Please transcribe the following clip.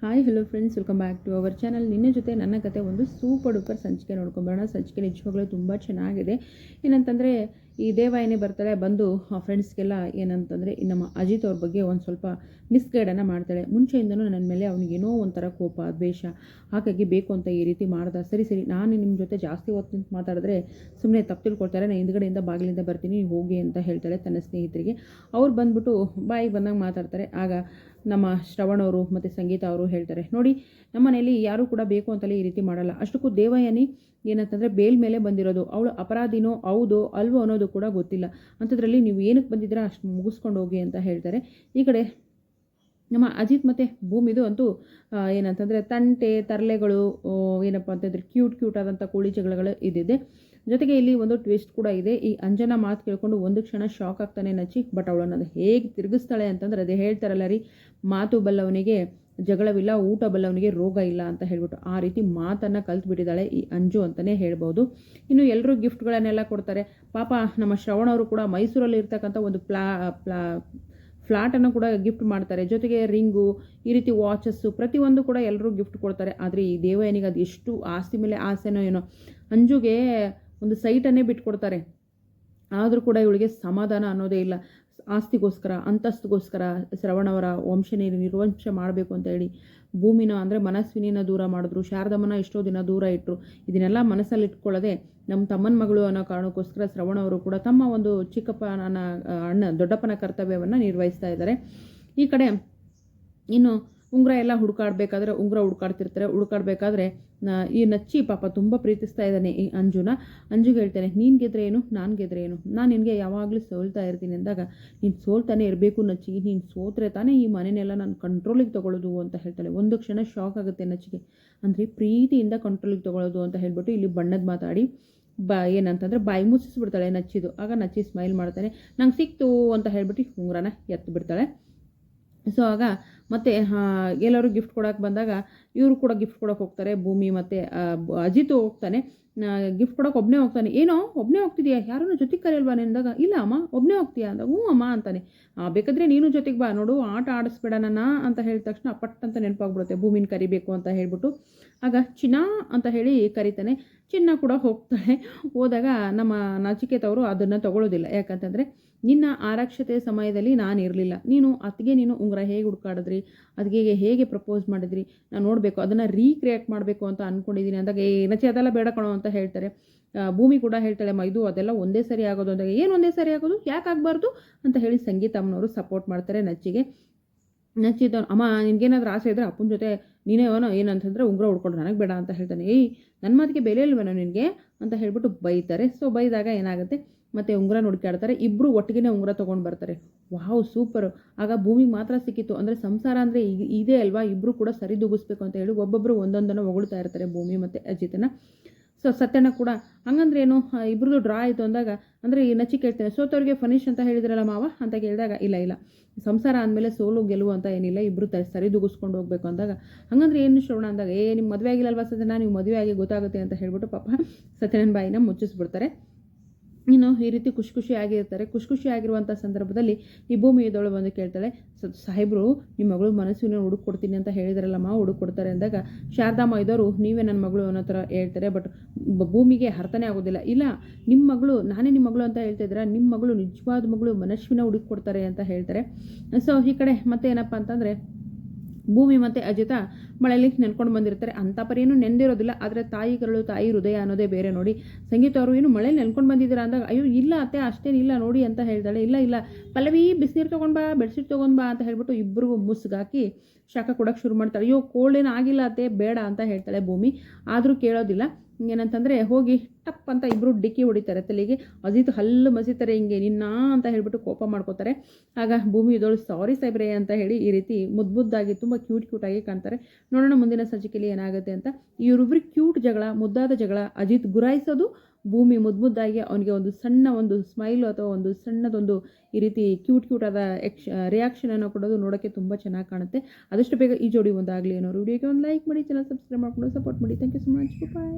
Hi hello friends, welcome back to our channel. ನಿನ್ನೆ ಜೊತೆ ನನ್ನ ಕತೆ ಒಂದು ಸೂಪರ್ ಡೂಪರ್ ಸಂಚಿಕೆ ನೋಡ್ಕೊಂಬರೋಣ. ಸಂಚಿಕೆ ನಿಜವಾಗ್ಲೂ ತುಂಬ ಚೆನ್ನಾಗಿದೆ. ಏನಂತಂದರೆ ಈ ದೇವಾಯನೇ ಬರ್ತಾಳೆ, ಬಂದು ಫ್ರೆಂಡ್ಸ್ಗೆಲ್ಲ ಏನಂತಂದರೆ ನಮ್ಮ ಅಜಿತ್ ಅವ್ರ ಬಗ್ಗೆ ಒಂದು ಸ್ವಲ್ಪ ಮಿಸ್ಗೈಡನ್ನು ಮಾಡ್ತಾಳೆ. ಮುಂಚೆಯಿಂದನೂ ನನ್ನ ಮೇಲೆ ಅವನಿಗೇನೋ ಒಂಥರ ಕೋಪ ದ್ವೇಷ, ಹಾಗಾಗಿ ಬೇಕು ಅಂತ ಈ ರೀತಿ ಮಾಡ್ದ. ಸರಿ ನಾನು ನಿಮ್ಮ ಜೊತೆ ಜಾಸ್ತಿ ಹೊತ್ತು ಮಾತಾಡಿದ್ರೆ ಸುಮ್ಮನೆ ತಪ್ಪು ತಿಳ್ಕೊಳ್ತಾರೆ, ನಾನು ಹಿಂದ್ಗಡೆಯಿಂದ ಬಾಗಿಲಿಂದ ಬರ್ತೀನಿ, ನೀವು ಹೋಗಿ ಅಂತ ಹೇಳ್ತಾಳೆ ತನ್ನ ಸ್ನೇಹಿತರಿಗೆ. ಅವ್ರು ಬಂದ್ಬಿಟ್ಟು ಬಾಯಿಗೆ ಬಂದಂಗೆ ಮಾತಾಡ್ತಾರೆ. ಆಗ ನಮ್ಮ ಶ್ರವಣ್ ಅವರು ಮತ್ತು ಸಂಗೀತ ಅವರು ಹೇಳ್ತಾರೆ, ನೋಡಿ ನಮ್ಮ ಮನೆಯಲ್ಲಿ ಯಾರೂ ಕೂಡ ಬೇಕು ಅಂತಲೇ ಈ ರೀತಿ ಮಾಡಲ್ಲ. ಅಷ್ಟಕ್ಕೂ ದೇವಯಾನಿ ಏನಂತಂದರೆ ಬೇಲ್ ಮೇಲೆ ಬಂದಿರೋದು, ಅವಳು ಅಪರಾಧಿನೋ ಹೌದೋ ಅಲ್ವೋ ಅನ್ನೋದು ಕೂಡ ಗೊತ್ತಿಲ್ಲ. ಅಂಥದ್ರಲ್ಲಿ ನೀವು ಏನಕ್ಕೆ ಬಂದಿದ್ದೀರಾ ಅಷ್ಟು ಮುಗಿಸ್ಕೊಂಡು ಹೋಗಿ ಅಂತ ಹೇಳ್ತಾರೆ. ಈ ಕಡೆ ನಮ್ಮ ಅಜಿತ್ ಮತ್ತು ಭೂಮಿದು ಅಂತೂ ಏನಂತಂದರೆ ತಂಟೆ ತರಲೆಗಳು, ಏನಪ್ಪ ಅಂತಂದರೆ ಕ್ಯೂಟ್ ಆದಂಥ ಕೋಳಿ ಜಗಳಗಳು ಇದ್ದಿದೆ. ಜೊತೆಗೆ ಇಲ್ಲಿ ಒಂದು ಟ್ವಿಸ್ಟ್ ಕೂಡ ಇದೆ. ಈ ಅಂಜನಾ ಮಾತು ಕೇಳ್ಕೊಂಡು ಒಂದು ಕ್ಷಣ ಶಾಕ್ ಆಗ್ತಾನೆ ನಚ್ಚಿ. ಬಟ್ ಅವಳನ್ನು ಹೇಗೆ ತಿರುಗಿಸ್ತಾಳೆ ಅಂತಂದರೆ, ಅದೇ ಹೇಳ್ತಾರಲ್ಲ ರೀ, ಮಾತು ಬಲ್ಲವನಿಗೆ ಜಗಳವಿಲ್ಲ, ಊಟ ಬಲ್ಲವನಿಗೆ ರೋಗ ಇಲ್ಲ ಅಂತ ಹೇಳ್ಬಿಟ್ಟು ಆ ರೀತಿ ಮಾತನ್ನು ಕಲ್ತ್ಬಿಟ್ಟಿದ್ದಾಳೆ ಈ ಅಂಜು ಅಂತಲೇ ಹೇಳ್ಬೋದು. ಇನ್ನು ಎಲ್ಲರೂ ಗಿಫ್ಟ್ಗಳನ್ನೆಲ್ಲ ಕೊಡ್ತಾರೆ. ಪಾಪ ನಮ್ಮ ಶ್ರವಣವರು ಕೂಡ ಮೈಸೂರಲ್ಲಿ ಇರ್ತಕ್ಕಂಥ ಒಂದು ಫ್ಲಾಟನ್ನು ಕೂಡ ಗಿಫ್ಟ್ ಮಾಡ್ತಾರೆ. ಜೊತೆಗೆ ರಿಂಗು, ಈ ರೀತಿ ವಾಚಸ್ಸು, ಪ್ರತಿಯೊಂದು ಕೂಡ ಎಲ್ಲರೂ ಗಿಫ್ಟ್ ಕೊಡ್ತಾರೆ. ಆದರೆ ಈ ದೇವಯಾನಿಗೆ ಅದು ಎಷ್ಟು ಆಸ್ತಿ ಮೇಲೆ ಆಸೆನೋ ಏನೋ, ಅಂಜುಗೆ ಒಂದು ಸೈಟನ್ನೇ ಬಿಟ್ಕೊಡ್ತಾರೆ. ಆದರೂ ಕೂಡ ಇವಳಿಗೆ ಸಮಾಧಾನ ಅನ್ನೋದೇ ಇಲ್ಲ. ಆಸ್ತಿಗೋಸ್ಕರ ಅಂತಸ್ತಿಗೋಸ್ಕರ ಶ್ರವಣವರ ವಂಶ ನಿರ್ವಂಶ ಮಾಡಬೇಕು ಅಂತ ಹೇಳಿ ಭೂಮಿನ ಅಂದರೆ ಮನಸ್ವಿನಿನ ದೂರ ಮಾಡಿದ್ರು, ಶಾರದಮ್ಮನ ಎಷ್ಟೋ ದಿನ ದೂರ ಇಟ್ಟರು. ಇದನ್ನೆಲ್ಲ ಮನಸ್ಸಲ್ಲಿ ಇಟ್ಕೊಳ್ಳದೆ ನಮ್ಮ ತಮ್ಮನ ಮಗಳು ಅನ್ನೋ ಕಾರಣಕ್ಕೋಸ್ಕರ ಶ್ರವಣವರು ಕೂಡ ತಮ್ಮ ಒಂದು ದೊಡ್ಡಪ್ಪನ ಕರ್ತವ್ಯವನ್ನು ನಿರ್ವಹಿಸ್ತಾ ಇದ್ದಾರೆ. ಈ ಕಡೆ ಇನ್ನು ಉಂಗುರ ಎಲ್ಲ ಹುಡುಕಾಡಬೇಕಾದ್ರೆ ಹುಡುಕಾಡಬೇಕಾದ್ರೆ ಈ ನಚ್ಚಿ ಪಾಪ ತುಂಬ ಪ್ರೀತಿಸ್ತಾ ಇದ್ದಾನೆ ಈ ಅಂಜುಗೆ ಹೇಳ್ತಾನೆ, ನೀನು ಗೆದ್ರೆ ಏನು, ನಾನು ಗೆದ್ರೆ ಏನು, ನಾನು ನಿನಗೆ ಯಾವಾಗಲೂ ಸೋಲ್ತಾ ಇರ್ತೀನಿ ಅಂದಾಗ ನೀನು ಸೋಲ್ತಾನೆ ಇರಬೇಕು ನಚ್ಚಿ, ನೀನು ಸೋತ್ರೆ ತಾನೇ ಈ ಮನೆಯನ್ನೆಲ್ಲ ನಾನು ಕಂಟ್ರೋಲಿಗೆ ತೊಗೊಳ್ಳೋದು ಅಂತ ಹೇಳ್ತಾಳೆ. ಒಂದು ಕ್ಷಣ ಶಾಕ್ ಆಗುತ್ತೆ ನಚ್ಚಿಗೆ. ಅಂದರೆ ಪ್ರೀತಿಯಿಂದ ಕಂಟ್ರೋಲಿಗೆ ತೊಗೊಳ್ಳೋದು ಅಂತ ಹೇಳ್ಬಿಟ್ಟು ಇಲ್ಲಿ ಬಣ್ಣದ ಮಾತಾಡಿ ಏನಂತಂದರೆ ಬಾಯಿ ಮುಚ್ಚಿಸ್ಬಿಡ್ತಾಳೆ ನಚ್ಚಿದು. ಆಗ ನಚ್ಚಿ ಸ್ಮೈಲ್ ಮಾಡ್ತಾನೆ, ನಂಗೆ ಸಿಕ್ತು ಅಂತ ಹೇಳ್ಬಿಟ್ಟು ಉಂಗುರನ ಎತ್ತು ಬಿಡ್ತಾಳೆ. ಸೊ ಆಗ ಮತ್ತೆ ಎಲ್ಲರೂ ಗಿಫ್ಟ್ ಕೊಡೋಕೆ ಬಂದಾಗ ಇವರು ಕೂಡ ಗಿಫ್ಟ್ ಕೊಡೋಕೆ ಹೋಗ್ತಾರೆ. ಭೂಮಿ ಮತ್ತು ಅಜಿತ್ ಹೋಗ್ತಾನೆ. ಗಿಫ್ಟ್ ಕೊಡೋಕೆ ಒಬ್ಬನೇ ಹೋಗ್ತಾನೆ. ಏನೋ ಒಬ್ಬನೇ ಹೋಗ್ತಿದ್ಯಾ, ಯಾರನ್ನೂ ಜೊತೆಗೆ ಕರೆಯಲ್ವಾ ಅಂದಾಗ, ಇಲ್ಲ ಅಮ್ಮ ಒಬ್ಬನೇ ಹೋಗ್ತೀಯಾ ಅಂದಾಗ, ಹ್ಞೂ ಅಮ್ಮ ಅಂತಾನೆ. ಬೇಕಾದರೆ ನೀನು ಜೊತೆಗೆ ಬಾ, ನೋಡು ಆಟ ಆಡಿಸ್ಬೇಡ ನನ್ನ ಅಂತ ಹೇಳಿದ ತಕ್ಷಣ ಪಟ್ ಅಂತ ನೆನಪಾಗ್ಬಿಡುತ್ತೆ ಭೂಮಿನ ಕರಿಬೇಕು ಅಂತ ಹೇಳ್ಬಿಟ್ಟು. ಆಗ ಚಿನ್ನ ಅಂತ ಹೇಳಿ ಕರಿತಾನೆ. ಚಿನ್ನ ಕೂಡ ಹೋಗ್ತಾಳೆ. ಹೋದಾಗ ನಮ್ಮ ನಚಿಕೇತವರು ಅದನ್ನು ತಗೊಳ್ಳೋದಿಲ್ಲ. ಯಾಕಂತಂದರೆ ನಿನ್ನ ಆರಕ್ಷತೆ ಸಮಯದಲ್ಲಿ ನಾನು ಇರಲಿಲ್ಲ, ನೀನು ಉಂಗುರ ಹೇಗೆ ಹುಡುಕಾಡಿದ್ರಿ, ಅದಕ್ಕೆ ಹೇಗೆ ಪ್ರಪೋಸ್ ಮಾಡಿದ್ರಿ, ನಾನು ನೋಡಬೇಕು, ಅದನ್ನು ರೀಕ್ರಿಯೇಟ್ ಮಾಡಬೇಕು ಅಂತ ಅಂದ್ಕೊಂಡಿದ್ದೀನಿ ಅಂದಾಗ, ನಚಿ ಅದೆಲ್ಲ ಬೇಡ ಕಣೋ ಅಂತ ಹೇಳ್ತಾರೆ. ಭೂಮಿ ಕೂಡ ಹೇಳ್ತಾಳೆ, ಇದು ಅದೆಲ್ಲ ಒಂದೇ ಸರಿ ಆಗೋದು ಅಂದಾಗ, ಏನು ಒಂದೇ ಸರಿ ಆಗೋದು, ಯಾಕೆ ಆಗಬಾರ್ದು ಅಂತ ಹೇಳಿ ಸಂಗೀತಮ್ಮನವರು ಸಪೋರ್ಟ್ ಮಾಡ್ತಾರೆ ನಚ್ಚಿಗೆ. ನಚ್ಚಿದ್ದವನು, ಅಮ್ಮ ನಿನ್ಗೇನಾದ್ರೂ ಆಸೆ ಇದ್ದರೆ ಅಪ್ಪನ ಜೊತೆ ನೀನೇ ಏನಂತಂದರೆ ಉಂಗುರ ಹುಡ್ಕೊಂಡು ನನಗೆ ಬೇಡ ಅಂತ ಹೇಳ್ತಾನೆ. ನನ್ನ ಮಾತಿಗೆ ಬೆಲೆ ಇಲ್ವೇನೋ ನಿನಗೆ ಅಂತ ಹೇಳ್ಬಿಟ್ಟು ಬೈತಾರೆ. ಸೊ ಬೈದಾಗ ಏನಾಗುತ್ತೆ, ಮತ್ತು ಉಂಗುರ ಹುಡುಕಾಡ್ತಾರೆ. ಇಬ್ಬರು ಒಟ್ಟಿಗೆ ಉಂಗುರ ತೊಗೊಂಡು ಬರ್ತಾರೆ. Wow super. ಆಗ ಭೂಮಿಗೆ ಮಾತ್ರ ಸಿಕ್ಕಿತ್ತು. ಅಂದರೆ ಸಂಸಾರ ಅಂದರೆ ಇದೇ ಅಲ್ವಾ, ಇಬ್ಬರು ಕೂಡ ಸರಿದೂಗಿಸ್ಬೇಕು ಅಂತ ಹೇಳಿ ಒಬ್ಬೊಬ್ಬರು ಒಂದೊಂದನ್ನು ಹೊಗಳ್ತಾ ಇರ್ತಾರೆ ಭೂಮಿ ಮತ್ತು ಅಜಿತನ. ಸೊ ಸತ್ಯನ ಕೂಡ ಹಂಗಂದ್ರೆ ಏನು, ಇಬ್ಬರದು ಡ್ರಾ ಆಯಿತು ಅಂದಾಗ, ಅಂದರೆ ಈ ನಚ್ಚಿ ಕೇಳ್ತೇನೆ, ಸೋತವ್ರಿಗೆ ಫನಿಶ್ ಅಂತ ಹೇಳಿದ್ರಲ್ಲ ಮಾವ ಅಂತ ಕೇಳಿದಾಗ, ಇಲ್ಲ ಸಂಸಾರ ಅಂದಮೇಲೆ ಸೋಲು ಗೆಲುವು ಅಂತ ಏನಿಲ್ಲ, ಇಬ್ಬರು ಸರಿದೂಗಿಸ್ಕೊಂಡು ಹೋಗ್ಬೇಕು ಅಂದಾಗ, ಹಂಗಂದ್ರೆ ಏನು ಶ್ರವಣ ಅಂದಾಗ, ನಿಮ್ಮ ಮದುವೆ ಆಗಿಲ್ಲಲ್ವಾ ಸತ್ಯನ, ನೀವು ಮದುವೆ ಆಗಿ ಗೊತ್ತಾಗುತ್ತೆ ಅಂತ ಹೇಳ್ಬಿಟ್ಟು ಪಾಪ ಸತ್ಯನನ ಬಾಯಿನ ಮುಚ್ಚಿಸ್ಬಿಡ್ತಾರೆ. ಇನ್ನು ಈ ರೀತಿ ಖುಷಿ ಆಗಿರ್ತಾರೆ. ಖುಷಿ ಆಗಿರುವಂಥ ಸಂದರ್ಭದಲ್ಲಿ ಈ ಭೂಮಿ ಇದೊಳು ಬಂದು ಕೇಳ್ತಾಳೆ, ಸಾಹೇಬರು ನಿಮ್ಮ ಮಗಳು ಮನಸ್ಸಿನ ಹುಡುಕ್ ಕೊಡ್ತೀನಿ ಅಂತ ಹೇಳಿದ್ರಲ್ಲಮ್ಮ, ಹುಡುಕ್ ಕೊಡ್ತಾರೆ ಅಂದಾಗ ಶಾರದಮ್ಮ ಇದ್ದವರು ನೀವೇ ನನ್ನ ಮಗಳು ಅನ್ನೋ ಥರ ಹೇಳ್ತಾರೆ. ಬಟ್ ಭೂಮಿಗೆ ಅರ್ಥನೇ ಆಗೋದಿಲ್ಲ. ಇಲ್ಲ ನಿಮ್ಮ ಮಗಳು, ನಾನೇ ನಿಮ್ಮ ಮಗಳು ಅಂತ ಹೇಳ್ತಾ ಇದ್ದೀರಾ, ನಿಮ್ಮ ಮಗಳು ನಿಜವಾದ ಮಗಳು ಮನಸ್ವಿನ ಹುಡುಕ್ ಕೊಡ್ತಾರೆ ಅಂತ ಹೇಳ್ತಾರೆ. ಸೊ ಈ ಕಡೆ ಮತ್ತೆ ಏನಪ್ಪ ಅಂತಂದರೆ ಭೂಮಿ ಮತ್ತು ಅಜಿತ ಮಳೆಯಲ್ಲಿ ನೆನ್ಕೊಂಡು ಬಂದಿರ್ತಾರೆ. ಅಂಥ ಪರೇನು ನೆಂದಿರೋದಿಲ್ಲ. ಆದರೆ ತಾಯಿ ಹೃದಯ ಅನ್ನೋದೇ ಬೇರೆ ನೋಡಿ. ಸಂಗೀತ ಅವರು ಏನು ಮಳೆಯಲ್ಲಿ ನೆನ್ಕೊಂಡು ಬಂದಿದ್ದೀರಾ ಅಂದಾಗ, ಅಯ್ಯೋ ಇಲ್ಲ ಅತ್ತೆ ಅಷ್ಟೇನಿಲ್ಲ ನೋಡಿ ಅಂತ ಹೇಳ್ತಾಳೆ. ಇಲ್ಲ ಪಲ್ಲವಿ ಬಿಸಿನೀರು ತೊಗೊಂಡ್ಬಾ, ಬೆಡ್ಶೀಟ್ ತೊಗೊಂಡ್ಬಾ ಅಂತ ಹೇಳ್ಬಿಟ್ಟು ಇಬ್ಬರಿಗೂ ಮುಸ್ಗಾಕಿ ಶಾಖ ಕೊಡೋಕ್ಕೆ ಶುರು ಮಾಡ್ತಾಳೆ. ಅಯ್ಯೋ ಕೋಲ್ಡ್ ಏನು ಆಗಿಲ್ಲ ಅತ್ತೆ ಬೇಡ ಅಂತ ಹೇಳ್ತಾಳೆ ಭೂಮಿ. ಆದರೂ ಕೇಳೋದಿಲ್ಲ. ಏನಂತಂದರೆ ಹೋಗಿ ಟಪ್ ಅಂತ ಇಬ್ಬರು ಡಿಕ್ಕಿ ಹೊಡಿತಾರೆ ತಲೆಗೆ. ಅಜಿತ್ ಹಲ್ಲು ಮಸಿತಾರೆ, ಹಿಂಗೆ ನಿನ್ನ ಅಂತ ಹೇಳ್ಬಿಟ್ಟು ಕೋಪ ಮಾಡ್ಕೋತಾರೆ. ಆಗ ಭೂಮಿ ಇದೋಳು ಸಾರಿ ಸಾಯ್ಬ್ರೆ ಅಂತ ಹೇಳಿ ಈ ರೀತಿ ಮುದ್ದಾಗಿ ತುಂಬ ಕ್ಯೂಟಾಗಿ ಕಾಣ್ತಾರೆ. ನೋಡೋಣ ಮುಂದಿನ ಸಂಚಿಕೆಯಲ್ಲಿ ಏನಾಗುತ್ತೆ ಅಂತ. ಇವರಿಬ್ಬರು ಕ್ಯೂಟ್ ಜಗಳ, ಮುದ್ದಾದ ಜಗಳ, ಅಜಿತ್ ಗುರಾಯಿಸೋದು, ಭೂಮಿ ಮುದ್ದಾಗಿ ಅವನಿಗೆ ಒಂದು ಸಣ್ಣ ಒಂದು ಸ್ಮೈಲು ಅಥವಾ ಒಂದು ಸಣ್ಣದೊಂದು ಈ ರೀತಿ ಕ್ಯೂಟ್ ಆದ ರಿಯಾಕ್ಷನನ್ನು ಕೊಡೋದು ನೋಡೋಕ್ಕೆ ತುಂಬ ಚೆನ್ನಾಗಿ ಕಾಣುತ್ತೆ. ಆದಷ್ಟು ಬೇಗ ಈ ಜೋಡಿ ಒಂದಾಗಲಿ ಅನ್ನೋರು ವಿಡಿಯೋಗೆ ಒಂದು ಲೈಕ್ ಮಾಡಿ, ಚಾನಲ್ ಸಬ್ಸ್ಕ್ರೈಬ್ ಮಾಡ್ಕೊಂಡು ಸಪೋರ್ಟ್ ಮಾಡಿ. Thank you so much. Bye.